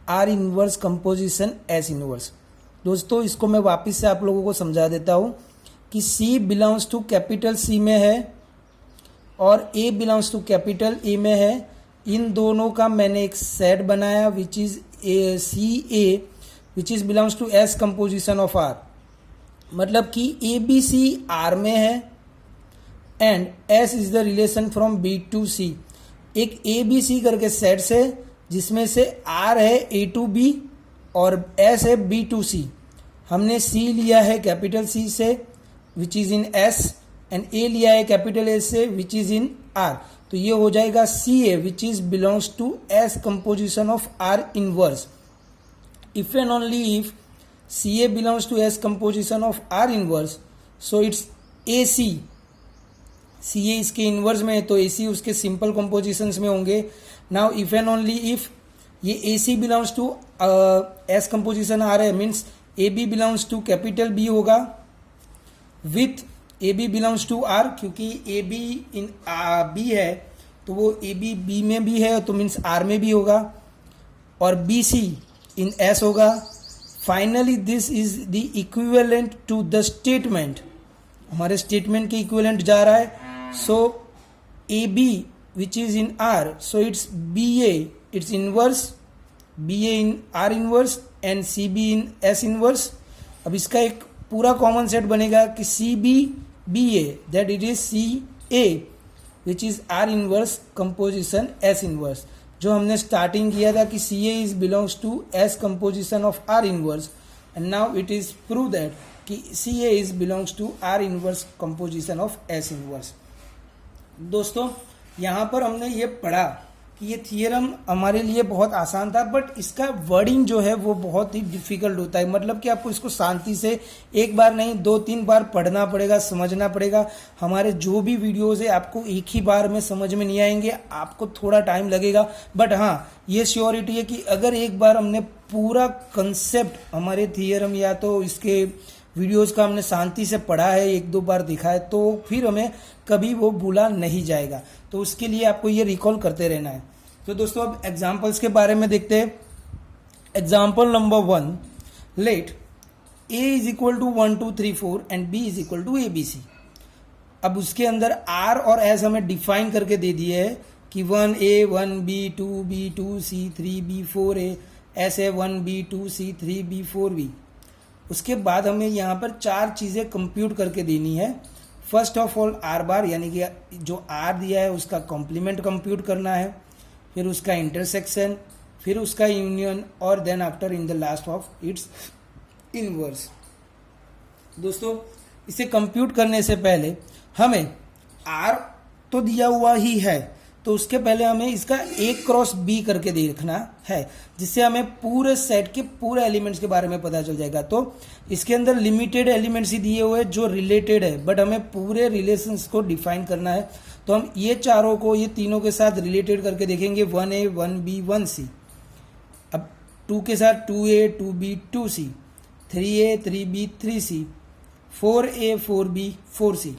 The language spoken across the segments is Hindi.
Are inverse composition S inverse. दोस्तों इसको मैं वापस से आप लोगों को समझा देता हूँ कि C belongs to capital C में है और A belongs to capital A में है। इन दोनों का मैंने एक सेट बनाया which is A C A which is belongs to S composition of R. मतलब कि ए बी सी आर में है and S is the relation from B to C. एक ए बी सी करके सेट से जिसमें से आर है ए टू बी और एस है बी टू सी। हमने सी लिया है कैपिटल सी से which is in S and A लिया है कैपिटल एस से विच इज इन आर। तो ये हो जाएगा C A which is belongs to S composition of R inverse. If and only if C A belongs to S composition of R inverse so it's A C. C A इसके इनवर्स में है तो ए सी उसके सिंपल कंपोजिशंस में होंगे। Now if and only if ये A C belongs to S composition आ रहा है means A B belongs to capital B होगा with A B belongs to R, क्योंकि ए बी इन बी है तो वो ए बी बी में भी है तो मीन्स आर में भी होगा और बी सी इन एस होगा। Finally this is the equivalent to the statement. हमारे स्टेटमेंट के इक्विवेलेंट जा रहा है। So A B which is in R so it's B A it's inverse B A in R inverse and C B in S inverse. अब इसका एक पूरा कॉमन सेट बनेगा कि C B B A that it is C A which is R inverse composition S inverse. जो हमने स्टार्टिंग किया था कि C A is belongs to S composition of R inverse and now it is prove that कि C A is belongs to R inverse composition of S inverse. दोस्तों यहाँ पर हमने ये पढ़ा कि ये थियरम हमारे लिए बहुत आसान था बट इसका वर्डिंग जो है वो बहुत ही डिफिकल्ट होता है। मतलब कि आपको इसको शांति से एक बार नहीं 2-3 बार पढ़ना पड़ेगा, समझना पड़ेगा। हमारे जो भी वीडियोस है आपको एक ही बार में समझ में नहीं आएंगे, आपको थोड़ा टाइम लगेगा। बट हाँ ये श्योरिटी है कि अगर एक बार हमने पूरा कंसेप्ट हमारे थियरम या तो इसके वीडियोस का हमने शांति से पढ़ा है, 1-2 बार देखा है, तो फिर हमें कभी वो भूला नहीं जाएगा। तो उसके लिए आपको ये रिकॉल करते रहना है। तो दोस्तों अब एग्जाम्पल्स के बारे में देखते हैं। Example number 1, let a is equal to 1 2 3 4 and b is equal to ABC। अब उसके अंदर r और s हमें डिफाइन करके दे दिए है कि 1a 1b 2b 2c 3b 4a s है 1b 2c 3b 4b। उसके बाद हमें यहाँ पर 4 चीज़ें कंप्यूट करके देनी है। फर्स्ट ऑफ ऑल आर बार यानी कि जो आर दिया है उसका कॉम्प्लीमेंट कंप्यूट करना है, फिर उसका इंटरसेक्शन, फिर उसका यूनियन और then after in the last of its inverse. दोस्तों इसे कंप्यूट करने से पहले हमें आर तो दिया हुआ ही है तो उसके पहले हमें इसका A क्रॉस B करके देखना है जिससे हमें पूरे सेट के पूरे एलिमेंट्स के बारे में पता चल जाएगा। तो इसके अंदर लिमिटेड एलिमेंट्स ही दिए हुए हैं जो रिलेटेड है बट हमें पूरे रिलेशंस को डिफाइन करना है। तो हम ये चारों को ये तीनों के साथ रिलेटेड करके देखेंगे 1a 1b 1c। अब 2 के साथ 2a 2b 2c, 3a 3b 3c, 4a 4b 4c।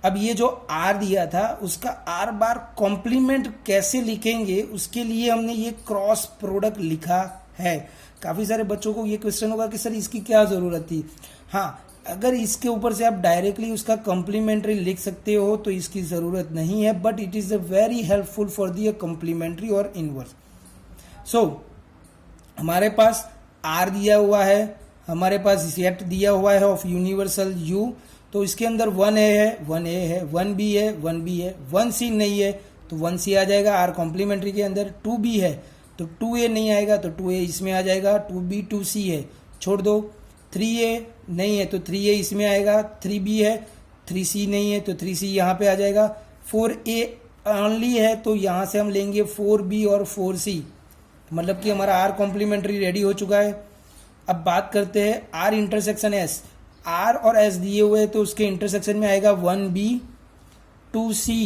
अब ये जो आर दिया था उसका आर बार कॉम्प्लीमेंट कैसे लिखेंगे उसके लिए हमने ये क्रॉस प्रोडक्ट लिखा है। काफ़ी सारे बच्चों को ये क्वेश्चन होगा कि सर इसकी क्या ज़रूरत थी। हाँ अगर इसके ऊपर से आप डायरेक्टली उसका कॉम्प्लीमेंट्री लिख सकते हो तो इसकी ज़रूरत नहीं है but it is a very helpful for the complementary और इनवर्स। सो हमारे पास आर दिया हुआ है, हमारे पास सेट दिया हुआ है ऑफ यूनिवर्सल यू। तो इसके अंदर 1a है 1a है 1b है 1b है, 1c नहीं है तो 1c आ जाएगा आर कॉम्प्लीमेंट्री के अंदर। 2b है तो 2a नहीं आएगा तो 2a इसमें आ जाएगा। 2b 2c है छोड़ दो। 3a नहीं है तो 3a इसमें आएगा। 3b है 3c नहीं है तो 3c यहाँ पे आ जाएगा। 4a ओनली है तो यहाँ से हम लेंगे 4b और 4c। मतलब कि हमारा आर कॉम्प्लीमेंट्री रेडी हो चुका है। अब बात करते हैं आर इंटरसेक्शन एस। आर और एस दिए हुए हैं तो उसके इंटरसेक्शन में आएगा 1b 2c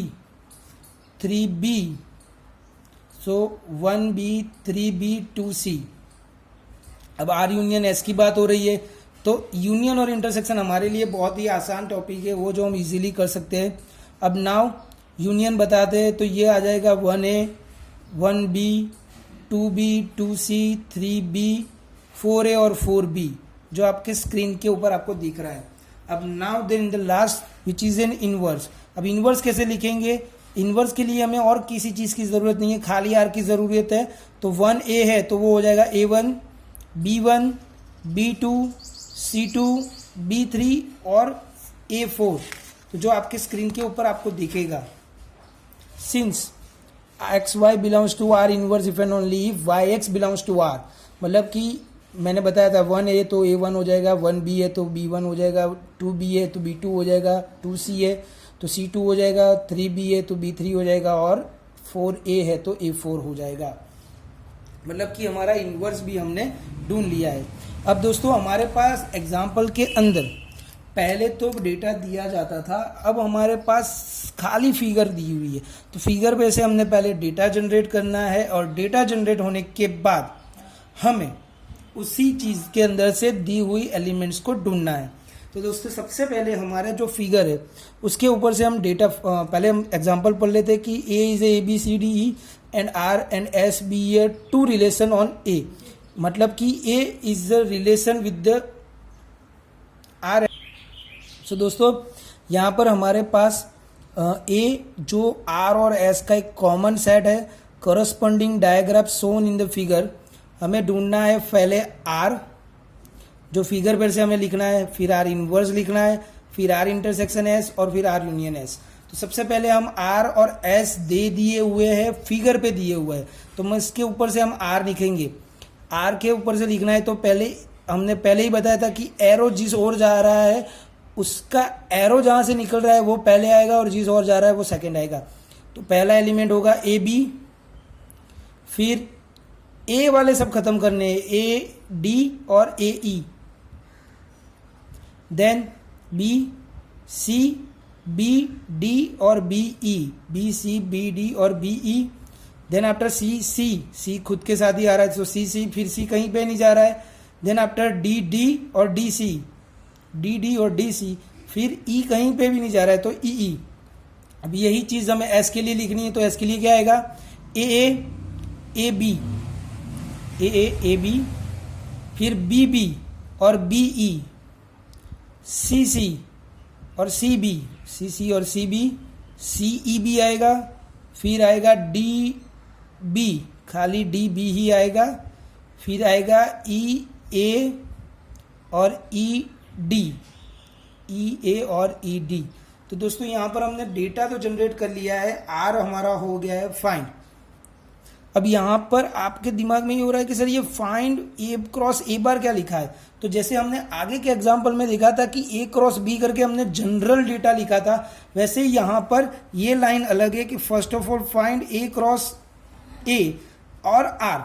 3b। सो 1b 3b 2c। अब आर यूनियन एस की बात हो रही है तो यूनियन और इंटरसेक्शन हमारे लिए बहुत ही आसान टॉपिक है, वो जो हम इजीली कर सकते हैं। अब नाउ यूनियन बताते हैं तो ये आ जाएगा 1a 1b 2B 2C 3B 4A और 4B जो आपके स्क्रीन के ऊपर आपको दिख रहा है। अब now then the last which is an inverse. अब इनवर्स कैसे लिखेंगे? इनवर्स के लिए हमें और किसी चीज़ की ज़रूरत नहीं है, खाली आर की ज़रूरत है। तो 1A है तो वो हो जाएगा A1 B1 B2 C2 B3 और A4, तो जो आपके स्क्रीन के ऊपर आपको दिखेगा। Since X Y belongs to R inverse if and only if Y X belongs to R, मतलब कि मैंने बताया था 1A तो A1 हो जाएगा, 1B है तो B1 हो जाएगा, 2B है तो B2 हो जाएगा, 2C है तो C2 हो जाएगा, 3B है तो B3 हो जाएगा और 4A है तो A4 हो जाएगा। मतलब कि हमारा इनवर्स भी हमने ढूंढ लिया है। अब दोस्तों हमारे पास एग्जाम्पल के अंदर पहले तो डेटा दिया जाता था, अब हमारे पास खाली फिगर दी हुई है। तो फिगर पे से हमने पहले डेटा जनरेट करना है और डेटा जनरेट होने के बाद हमें उसी चीज़ के अंदर से दी हुई एलिमेंट्स को ढूंढना है। तो दोस्तों सबसे पहले हमारा जो फिगर है उसके ऊपर से हम डेटा, पहले हम एग्जांपल पढ़ लेते हैं कि A is A B C D E and R and S be a two relation on A, मतलब कि A is the relation with the R। So दोस्तों यहाँ पर हमारे पास A जो R और S का एक कॉमन सेट है, corresponding diagram shown in the figure. हमें ढूंढना है पहले R जो फिगर पर से हमें लिखना है, फिर R इनवर्स लिखना है, फिर R इंटरसेक्शन S और फिर R यूनियन S। तो सबसे पहले हम R और S दे दिए हुए हैं, फिगर पे दिए हुए हैं, तो हम इसके ऊपर से हम R लिखेंगे। R के ऊपर से लिखना है तो पहले हमने पहले ही बताया था कि एरो जिस ओर जा रहा है उसका एरो जहाँ से निकल रहा है वो पहले आएगा और जिस ओर जा रहा है वो सेकंड आएगा। तो पहला एलिमेंट होगा AB, फिर A वाले सब खत्म करने हैं, A D और AE, then B C B D और BE, B C B D और BE, देन आफ्टर C खुद के साथ ही आ रहा है तो C फिर C कहीं पे नहीं जा रहा है, देन आफ्टर D और D और DC, फिर E कहीं पे भी नहीं जा रहा है तो EE। अब यही चीज़ हमें S के लिए लिखनी है तो S के लिए क्या आएगा AA AB, फिर BB और BE, CC और CC और CB, CEB आएगा, फिर आएगा DB, खाली DB ही आएगा, फिर आएगा EA और EA और ED। तो दोस्तों यहाँ पर हमने डेटा तो जनरेट कर लिया है, R हमारा हो गया है फाइंड। अब यहाँ पर आपके दिमाग में ये हो रहा है कि सर ये फाइंड A क्रॉस A बार क्या लिखा है? तो जैसे हमने आगे के एग्जाम्पल में देखा था कि A क्रॉस B करके हमने जनरल डेटा लिखा था, वैसे यहाँ पर ये लाइन अलग है कि first of all find A cross A और R।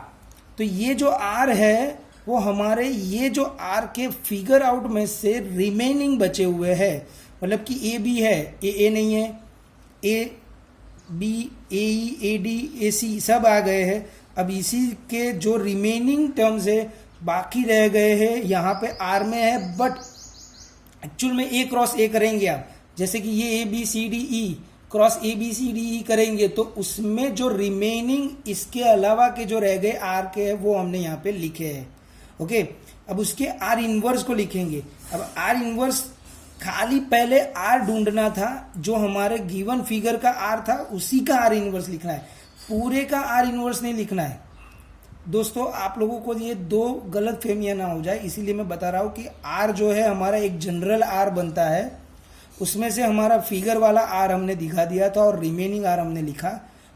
तो ये जो R है वो हमारे ये जो R के फिगर आउट में से रिमेनिंग बचे हुए हैं, मतलब कि A B है, A नहीं है, A B AE AD AC सब आ गए हैं। अब इसी के जो रिमेनिंग टर्म्स है बाकी रह गए हैं, यहाँ पे R में है, बट एक्चुअल में A क्रॉस A करेंगे आप, जैसे कि ये ABCDE क्रॉस ABCDE करेंगे तो उसमें जो रिमेनिंग इसके अलावा के जो रह गए R के हैं वो हमने यहाँ पे लिखे हैं। ओके, अब उसके R इनवर्स को लिखेंगे। अब R इनवर्स खाली पहले R ढूंढना था, जो हमारे गिवन फिगर का R था उसी का R इनवर्स लिखना है, पूरे का R इनवर्स नहीं लिखना है। दोस्तों आप लोगों को ये दो गलत फहमियाँ ना हो जाए, इसीलिए मैं बता रहा हूँ कि R जो है हमारा एक जनरल R बनता है, उसमें से हमारा फिगर वाला R हमने दिखा दिया था और रिमेनिंग R हमने लिखा।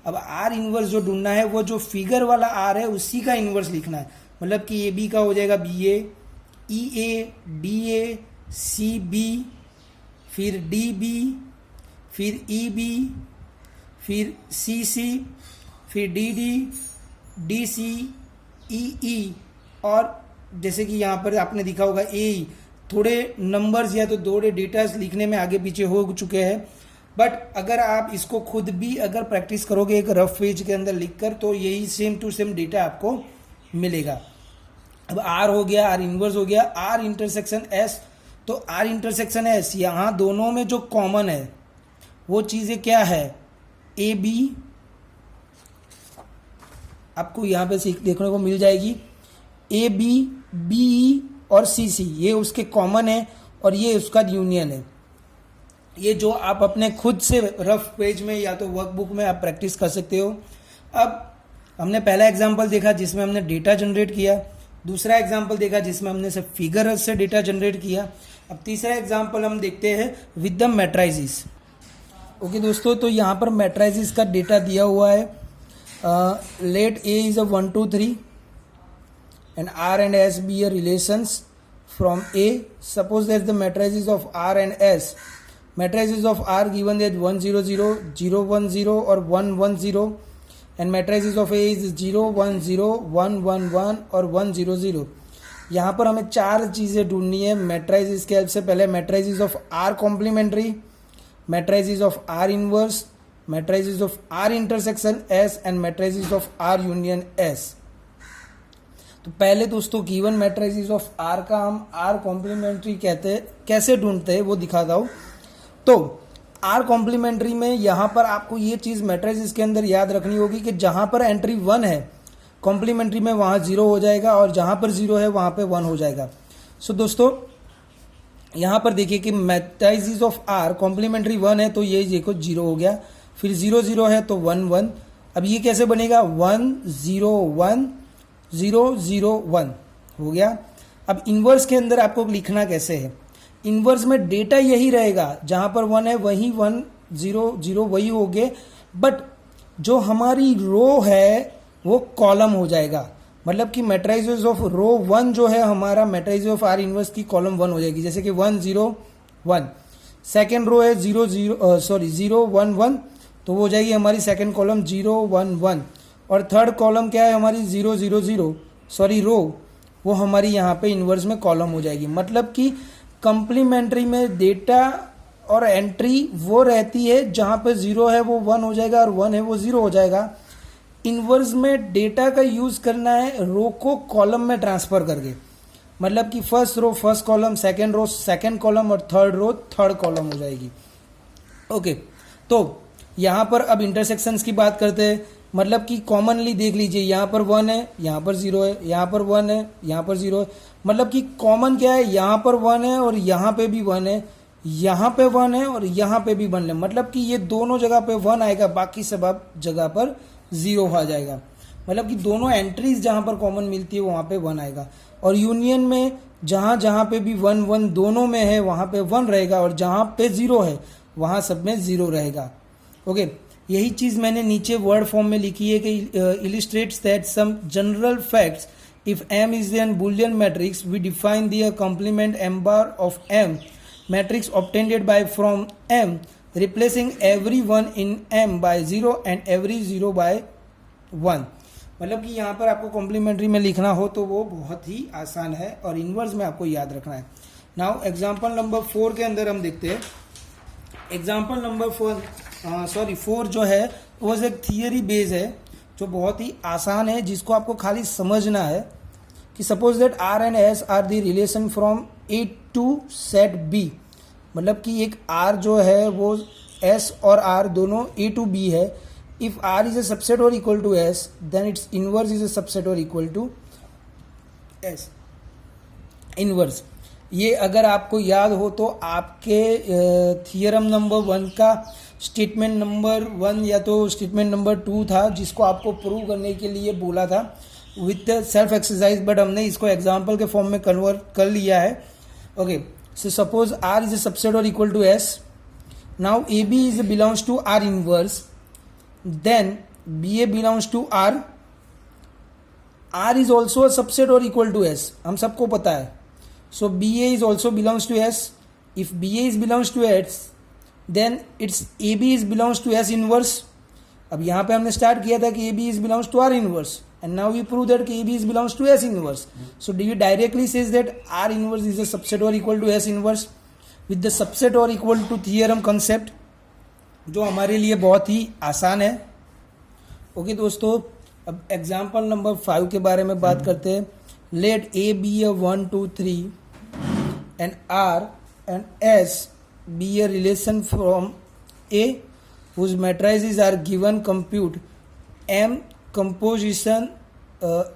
अब R इनवर्स जो ढूंढना है वो जो फिगर वाला R है उसी का इनवर्स लिखना है, मतलब कि AB का हो जाएगा BA, EA DA CB, फिर DB, फिर EB, फिर CC, फिर DD DC EE, और जैसे कि यहाँ पर आपने दिखा होगा AE। थोड़े नंबर्स या तो थोड़े डेटास लिखने में आगे पीछे हो चुके हैं, बट अगर आप इसको खुद भी अगर प्रैक्टिस करोगे एक रफ पेज के अंदर लिखकर तो यही सेम टू सेम डेटा आपको मिलेगा। अब R हो गया, R इनवर्स हो गया, R इंटरसेक्शन S। तो R इंटरसेक्शन S यहाँ दोनों में जो कॉमन है वो चीज़ें क्या है, AB आपको यहाँ पे सीख देखने को मिल जाएगी। ए बी, बी ई और सी सी ये उसके कॉमन है और ये उसका यूनियन है। ये जो आप अपने खुद से रफ पेज में या तो वर्कबुक में आप प्रैक्टिस कर सकते हो। अब हमने पहला एग्जांपल देखा जिसमें हमने डेटा जनरेट किया, दूसरा एग्जांपल देखा जिसमें हमने सिर्फ फिगर से डेटा जनरेट किया। अब तीसरा एग्जांपल हम देखते हैं विद द मैट्राइसिस। ओके दोस्तों, तो यहाँ पर मैट्राइसिस का डेटा दिया हुआ है। Let A is a 1 2 3 and R and S be a relations from A. Suppose that the matrices of R and S, matrices of R given that 1 0 0 0 1 0 or 1 1 0, and matrices of A is 0 1 0 1 1 1 और 1 0 0। यहाँ पर हमें चार चीज़ें ढूंढनी है मैट्राइसिस के हेल्प से। पहले matrices of R complementary, matrices of R inverse, matrices of R intersection S and matrices of R union S। तो पहले दोस्तों गिवन मैट्रिसेस ऑफ आर का हम आर कॉम्प्लीमेंट्री कहते हैं, कैसे ढूंढते हैं वो दिखाता हूँ। तो आर कॉम्प्लीमेंट्री में यहाँ पर आपको ये चीज़ मैट्रिसेस के अंदर याद रखनी होगी कि जहाँ पर एंट्री 1 है कॉम्प्लीमेंट्री में वहाँ 0 हो जाएगा और जहाँ पर 0 है वहाँ पे 1 हो जाएगा। सो दोस्तों यहाँ पर देखिए कि मैट्रिसेस ऑफ आर कॉम्प्लीमेंट्री 1 है तो ये देखो 0 हो गया, फिर 0 0 है तो 1 1। अब ये कैसे बनेगा 1 0 1 0 0 1 हो गया। अब इन्वर्स के अंदर आपको लिखना कैसे है, इन्वर्स में डेटा यही रहेगा जहां पर 1 है वही 1 0 0 वही हो गए, बट जो हमारी रो है वो कॉलम हो जाएगा। मतलब कि मैट्रिसेस ऑफ रो 1 जो है हमारा मैट्रिसेस ऑफ आर इन्वर्स की कॉलम 1 हो जाएगी। जैसे कि 1 0 1, सेकेंड रो है 0 1 1 तो वो हो जाएगी हमारी सेकेंड कॉलम 0 1 1, और थर्ड कॉलम क्या है हमारी 0 0 0 रो वो हमारी यहाँ पे इन्वर्स में कॉलम हो जाएगी। मतलब कि कंप्लीमेंट्री में डेटा और एंट्री वो रहती है जहाँ पे 0 है वो 1 हो जाएगा और 1 है वो 0 हो जाएगा। इन्वर्स में डेटा का यूज करना है रो को कॉलम में ट्रांसफर करके, मतलब कि first row first column, second row second column और थर्ड रो थर्ड कॉलम हो जाएगी। ओके, तो यहाँ पर अब इंटरसेक्शंस की बात करते हैं। मतलब कि कॉमनली देख लीजिए यहाँ पर 1 है, यहाँ पर 0 है, यहाँ पर 1 है, यहाँ पर 0 है। मतलब कि कॉमन क्या है, यहाँ पर 1 है और यहाँ पे भी 1 है, यहाँ पे 1 है और यहाँ पे भी 1 है। मतलब कि ये दोनों जगह पे 1 आएगा, बाकी सब जगह पर 0 आ जाएगा। मतलब कि दोनों एंट्रीज जहाँ पर कॉमन मिलती है वहाँ पे 1 आएगा। और यूनियन में जहाँ जहाँ पे भी 1 1 दोनों में है वहाँ पे 1 रहेगा और जहाँ पे 0 है वहाँ सब में 0 रहेगा। ओके, यही चीज मैंने नीचे वर्ड फॉर्म में लिखी है कि illustrates that some general facts. If M is an Boolean matrix, we define the complement M bar of M matrix obtained by from M, replacing every one in M by 0 and every 0 by 1. मतलब कि यहाँ पर आपको कॉम्प्लीमेंट्री में लिखना हो तो वो बहुत ही आसान है और इनवर्स में आपको याद रखना है। नाउ एग्जाम्पल नंबर 4 के अंदर हम देखते हैं। एग्जाम्पल नंबर 4 जो है वो एक थियरी बेस है जो बहुत ही आसान है, जिसको आपको खाली समझना है कि suppose that R and S are the relation from A to set B. मतलब कि एक आर जो है वो एस और आर दोनों ए टू बी है। If R is a subset or equal to S then its inverse is a subset or equal to S inverse. ये अगर आपको याद हो तो आपके थियरम नंबर 1 का स्टेटमेंट नंबर 1 या तो स्टेटमेंट नंबर 2 था जिसको आपको प्रूव करने के लिए बोला था विथ सेल्फ एक्सरसाइज, बट हमने इसको एग्जांपल के फॉर्म में कन्वर्ट कर लिया है। Okay, so suppose R is a subset or equal to S. Now A B is belongs to R inverse, then B A belongs to R. R is also a subset or equal to S, हम सबको पता है। So BA is also belongs to S. If BA is belongs to S, then its AB is belongs to S inverse. अब यहाँ पे हमने स्टार्ट किया था कि AB is belongs to R inverse, and now we prove that AB is belongs to S inverse. So do you directly says that R inverse is a subset or equal to S inverse with the subset or equal to theorem concept, जो हमारे लिए बहुत ही आसान है। ओके दोस्तों, अब एग्जाम्पल नंबर 5 के बारे में बात करते हैं। Let A be a 1 2 3 and R and S be a relation from A whose matrices are given. Compute M composition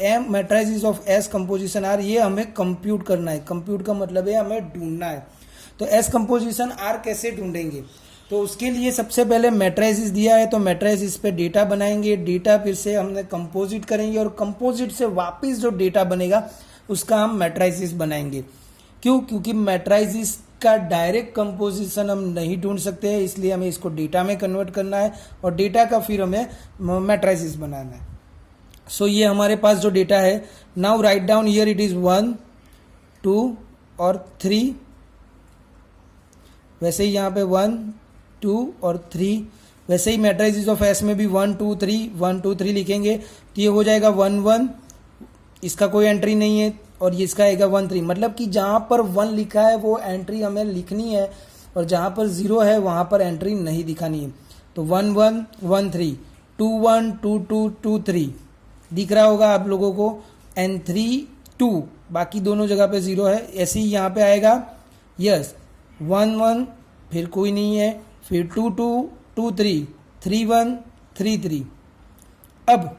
M matrices of S composition R, ये हमें कंप्यूट करना है। कंप्यूट का मतलब है हमें ढूंढना है। तो एस कंपोजिशन आर कैसे ढूंढेंगे? तो उसके लिए सबसे पहले मैट्रिसेस दिया है, तो मैट्रिसेस पे डेटा बनाएंगे, डेटा फिर से हमने कंपोजिट करेंगे और कंपोजिट से वापस जो डेटा बनेगा उसका हम मैट्रिसेस बनाएंगे। क्यों? क्योंकि मैट्रिसेस का डायरेक्ट कंपोजिशन हम नहीं ढूंढ सकते हैं, इसलिए हमें इसको डेटा में कन्वर्ट करना है और डेटा का फिर हमें मैट्रिसेस बनाना है। सो ये हमारे पास जो डेटा है, now write down here it is 1 2 और 3, वैसे ही यहाँ पे 1 2 और 3, वैसे ही मैट्रिसेस ऑफ एस में भी 1 2 3 1 2 3 लिखेंगे तो ये हो जाएगा 1 1, इसका कोई एंट्री नहीं है और ये इसका आएगा 1 3। मतलब कि जहाँ पर 1 लिखा है वो एंट्री हमें लिखनी है और जहाँ पर 0 है वहाँ पर एंट्री नहीं दिखानी है। तो 1 1 1 3 2 1 2 2 2 3 दिख रहा होगा आप लोगों को, एंड 3 2, बाकी दोनों जगह पे 0 है। ऐसे ही यहाँ पे आएगा यस 1 1, फिर कोई नहीं है, फिर 2 2 2 3 3 1 3 3। अब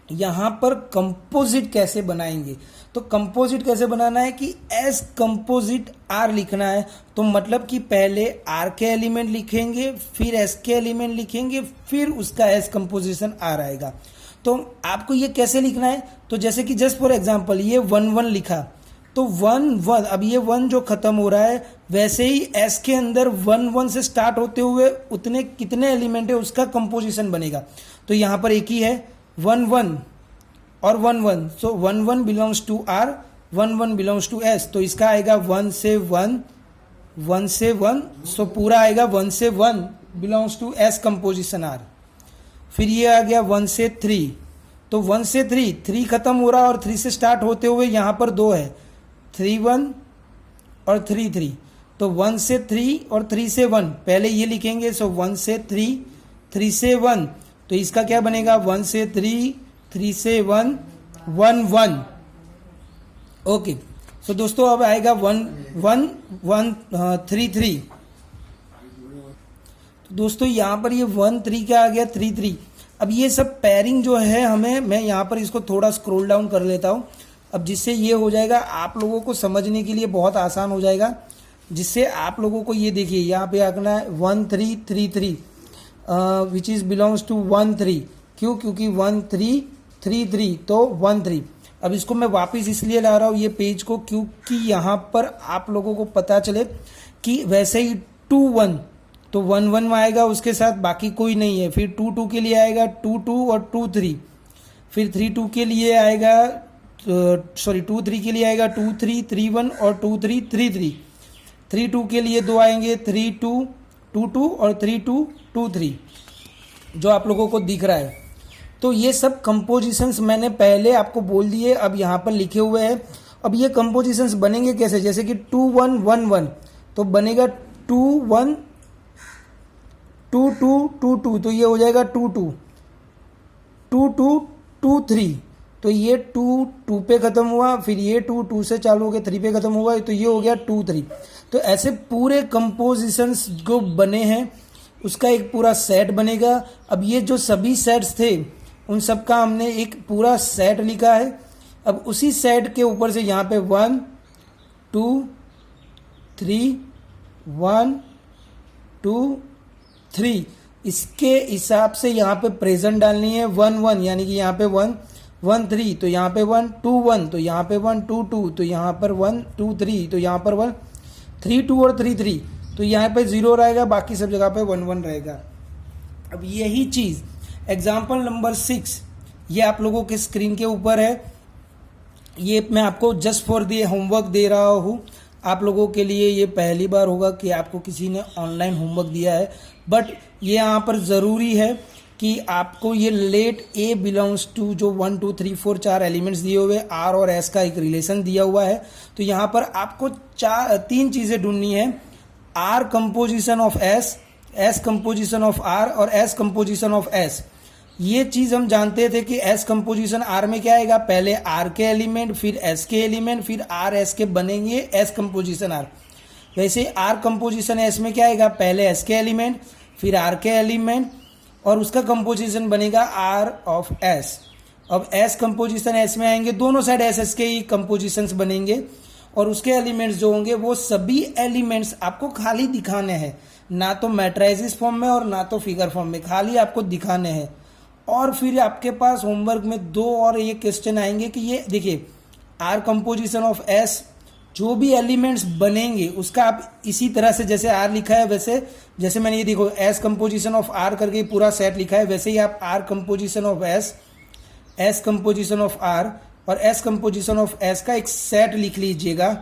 यहाँ पर कंपोजिट कैसे बनाएंगे? तो कंपोजिट कैसे बनाना है कि एस कंपोजिट आर लिखना है। तो मतलब कि पहले आर के एलिमेंट लिखेंगे, फिर एस के एलिमेंट लिखेंगे, फिर उसका एस कंपोजिशन आर आएगा। तो आपको ये कैसे लिखना है? तो जैसे कि जस्ट फॉर एग्जांपल ये 1 1 लिखा, तो 1 1, अब ये 1 जो खत्म हो रहा है वैसे ही एस के अंदर 1 1 से स्टार्ट होते हुए उतने कितने एलिमेंट है उसका कंपोजिशन बनेगा। तो यहाँ पर एक ही है 1 1 और 1 1, so 1 1 belongs to R, 1 1 belongs to S. तो इसका आएगा 1 से 1 1 से 1, सो पूरा आएगा 1 से 1 belongs to S composition R. फिर ये आ गया 1 से 3, तो 1 से 3 3 खत्म हो रहा है और 3 से स्टार्ट होते हुए यहाँ पर 2 है, 3 1 और 3 3। तो 1 से 3 और 3 से 1 पहले ये लिखेंगे, सो 1 से 3 3 से 1, तो इसका क्या बनेगा 1 से 3 3 से 1 1 1। ओके, सो दोस्तों अब आएगा 1 1 1 3 3। तो दोस्तों यहाँ पर ये 1 3 क्या आ गया 3 3। अब ये सब पेयरिंग जो है हमें, मैं यहाँ पर इसको थोड़ा स्क्रॉल डाउन कर लेता हूँ, अब जिससे ये हो जाएगा आप लोगों को समझने के लिए बहुत आसान हो जाएगा, जिससे आप लोगों को ये देखिए यहाँ पे आंकना है 1 3 3 3 विच इज बिलोंग्स टू 1 3। क्यों? क्योंकि 1 3 3 3, तो 1 3। अब इसको मैं वापस इसलिए ला रहा हूँ ये पेज को, क्योंकि यहाँ पर आप लोगों को पता चले कि वैसे ही 2 1, तो 1 1 में आएगा, उसके साथ बाकी कोई नहीं है। फिर 2 2 के लिए आएगा 2 2 और 2 3, फिर 3 2 के लिए आएगा 2 3 के लिए आएगा 2 3 3 1 और 2 3 3 3। 3 2 के लिए 2 आएंगे 3 2 2 2 और 3 2 2 3, जो आप लोगों को दिख रहा है। तो ये सब कंपोजिशंस मैंने पहले आपको बोल दिए, अब यहाँ पर लिखे हुए हैं। अब ये कंपोजिशंस बनेंगे कैसे? जैसे कि 2 1 1 1, तो बनेगा 2 1 2 2 2 2, तो ये हो जाएगा 2 2 2 2 2 3, तो ये 2 2 पे खत्म हुआ, फिर ये 2 2 से चालू हो गया 3 पे खत्म हुआ, तो ये हो गया 2 3। तो ऐसे पूरे कंपोजिशंस जो बने हैं उसका एक पूरा सेट बनेगा। अब ये जो सभी सेट्स थे उन सब का हमने एक पूरा सेट लिखा है। अब उसी सेट के ऊपर से यहाँ पे 1 2 3 1 2 3, इसके हिसाब से यहाँ पे प्रेजेंट डालनी है 1 1, यानी कि यहाँ पे 1 1 3, तो यहाँ पे 1 2 1, तो यहाँ पे 1 2 2, तो यहाँ पर 1 2 3, तो यहाँ पर 1 3 2 और 3 3, तो यहाँ पे 0 रहेगा, बाकी सब जगह पे 1 1 रहेगा। अब यही चीज़ एग्जाम्पल नंबर 6 ये आप लोगों के स्क्रीन के ऊपर है। ये मैं आपको जस्ट फॉर दी होमवर्क दे रहा हूँ, आप लोगों के लिए ये पहली बार होगा कि आपको किसी ने ऑनलाइन होमवर्क दिया है, बट ये यहाँ पर ज़रूरी है कि आपको ये लेट ए बिलोंग्स टू जो 1 2 3 4 4 एलिमेंट्स दिए हुए, आर और एस का एक रिलेशन दिया हुआ है। तो यहाँ पर आपको 3 चीज़ें ढूंढनी है, R composition of S, S composition of R और एस कंपोजिशन ऑफ एस। ये चीज़ हम जानते थे कि एस कंपोजिशन आर में क्या आएगा, पहले आर के एलिमेंट फिर एस के एलिमेंट फिर आर एस के बनेंगे एस कंपोजिशन आर। वैसे आर कंपोजिशन एस में क्या आएगा, पहले एस के एलिमेंट फिर आर के एलिमेंट और उसका कंपोजिशन बनेगा आर ऑफ एस। अब एस कंपोजिशन एस में आएंगे, दोनों साइड एस एस के ही कंपोजिशंस बनेंगे और उसके एलिमेंट्स जो होंगे वो सभी एलिमेंट्स आपको खाली दिखाने हैं, ना तो मैट्राइसिस फॉर्म में और ना तो फिगर फॉर्म में, खाली आपको दिखाने हैं। और फिर आपके पास होमवर्क में 2 और ये क्वेश्चन आएंगे कि ये देखिए आर कंपोजिशन ऑफ एस, जो भी एलिमेंट्स बनेंगे उसका आप इसी तरह से जैसे आर लिखा है वैसे, जैसे मैंने ये देखो एस कंपोजिशन ऑफ आर करके पूरा सेट लिखा है, वैसे ही आप R composition of S, S composition of R और एस कंपोजिशन ऑफ एस का एक सेट लिख लीजिएगा।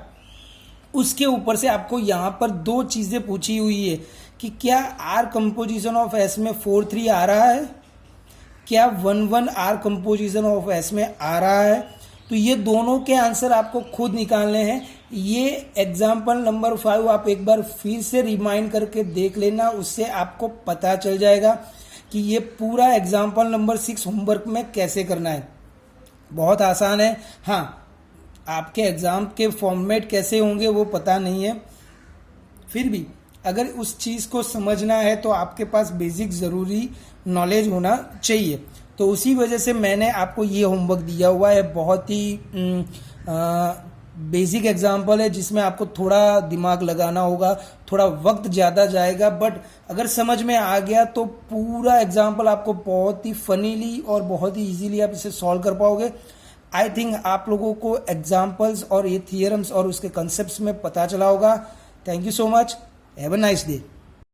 उसके ऊपर से आपको यहाँ पर 2 चीजें पूछी हुई है कि क्या आर कंपोजिशन ऑफ एस में 4-3 आ रहा है, क्या 1-1 आर कंपोजिशन ऑफ एस में आ रहा है। तो ये दोनों के आंसर आपको खुद निकालने हैं। ये एग्जाम्पल नंबर 5 आप एक बार फिर से रिमाइंड करके देख लेना, उससे आपको पता चल जाएगा कि ये पूरा एग्जाम्पल नंबर 6 होमवर्क में कैसे करना है। बहुत आसान है। हाँ, आपके एग्जाम के फॉर्मेट कैसे होंगे वो पता नहीं है, फिर भी अगर उस चीज़ को समझना है तो आपके पास बेसिक ज़रूरी नॉलेज होना चाहिए। तो उसी वजह से मैंने आपको ये होमवर्क दिया हुआ है। बहुत ही बेसिक एग्जाम्पल है जिसमें आपको थोड़ा दिमाग लगाना होगा, थोड़ा वक्त ज़्यादा जाएगा, बट अगर समझ में आ गया तो पूरा एग्जाम्पल आपको बहुत ही फनीली और बहुत ही इजीली आप इसे सॉल्व कर पाओगे। आई थिंक आप लोगों को एग्जाम्पल्स और ये थियरम्स और उसके कंसेप्ट्स में पता चला होगा। Thank you so much, have a nice day.